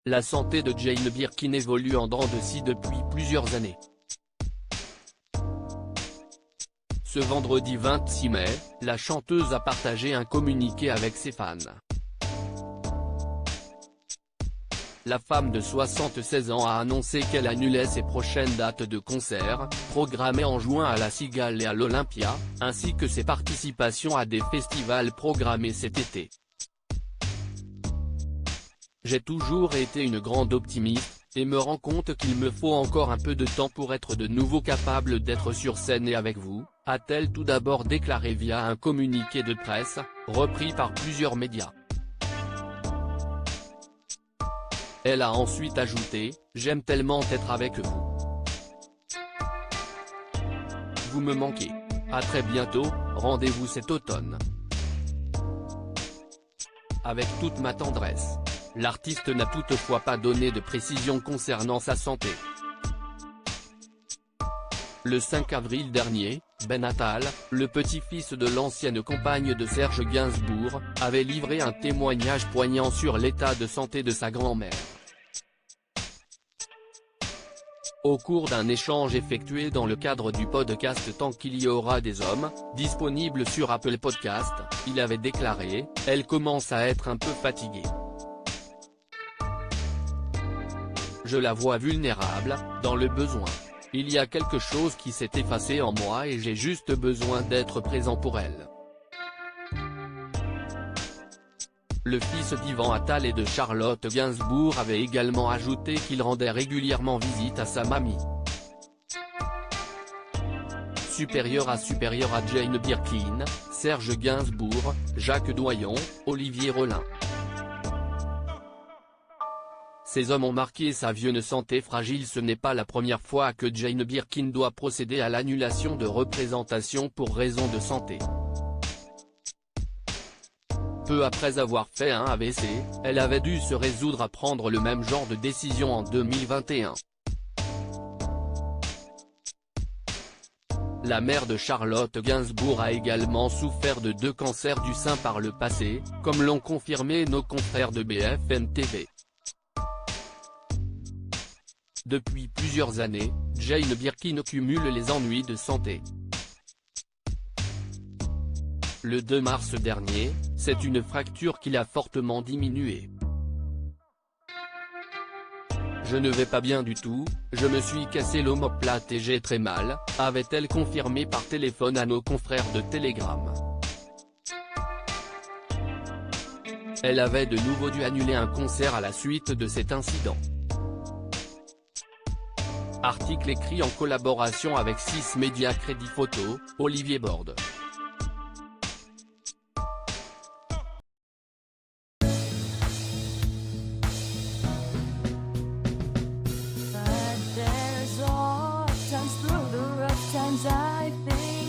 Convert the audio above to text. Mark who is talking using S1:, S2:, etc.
S1: La santé de Jane Birkin évolue en dents de scie depuis plusieurs années. Ce vendredi 26 mai, la chanteuse a partagé un communiqué avec ses fans. La femme de 76 ans a annoncé qu'elle annulait ses prochaines dates de concert, programmées en juin à la Cigale et à l'Olympia, ainsi que ses participations à des festivals programmés cet été. J'ai toujours été une grande optimiste, et me rends compte qu'il me faut encore un peu de temps pour être de nouveau capable d'être sur scène et avec vous, a-t-elle tout d'abord déclaré via un communiqué de presse, repris par plusieurs médias. Elle a ensuite ajouté « J'aime tellement être avec vous. Vous me manquez. À très bientôt, rendez-vous cet automne. Avec toute ma tendresse ». L'artiste n'a toutefois pas donné de précision concernant sa santé. Le 5 avril dernier, Ben Attal, le petit-fils de l'ancienne compagne de Serge Gainsbourg, avait livré un témoignage poignant sur l'état de santé de sa grand-mère. Au cours d'un échange effectué dans le cadre du podcast Tant qu'il y aura des hommes, disponible sur Apple Podcast, il avait déclaré « Elle commence à être un peu fatiguée. Je la vois vulnérable, dans le besoin. Il y a quelque chose qui s'est effacé en moi et j'ai juste besoin d'être présent pour elle. » Le fils d'Yvan Attal et de Charlotte Gainsbourg avait également ajouté qu'il rendait régulièrement visite à sa mamie. Supérieur à Jane Birkin, Serge Gainsbourg, Jacques Doyon, Olivier Rollin. Ces hommes ont marqué sa vie santé fragile. Ce n'est pas la première fois que Jane Birkin doit procéder à l'annulation de représentations pour raisons de santé. Peu après avoir fait un AVC, elle avait dû se résoudre à prendre le même genre de décision en 2021. La mère de Charlotte Gainsbourg a également souffert de 2 cancers du sein par le passé, comme l'ont confirmé nos confrères de BFM TV. Depuis plusieurs années, Jane Birkin cumule les ennuis de santé. Le 2 mars dernier, c'est une fracture qui l'a fortement diminuée. « Je ne vais pas bien du tout, je me suis cassé l'omoplate et j'ai très mal », avait-elle confirmé par téléphone à nos confrères de Telegram. Elle avait de nouveau dû annuler un concert à la suite de cet incident. Article écrit en collaboration avec 6 médias. Crédit photo, Olivier Borde.
S2: But there's all times through the rough times I think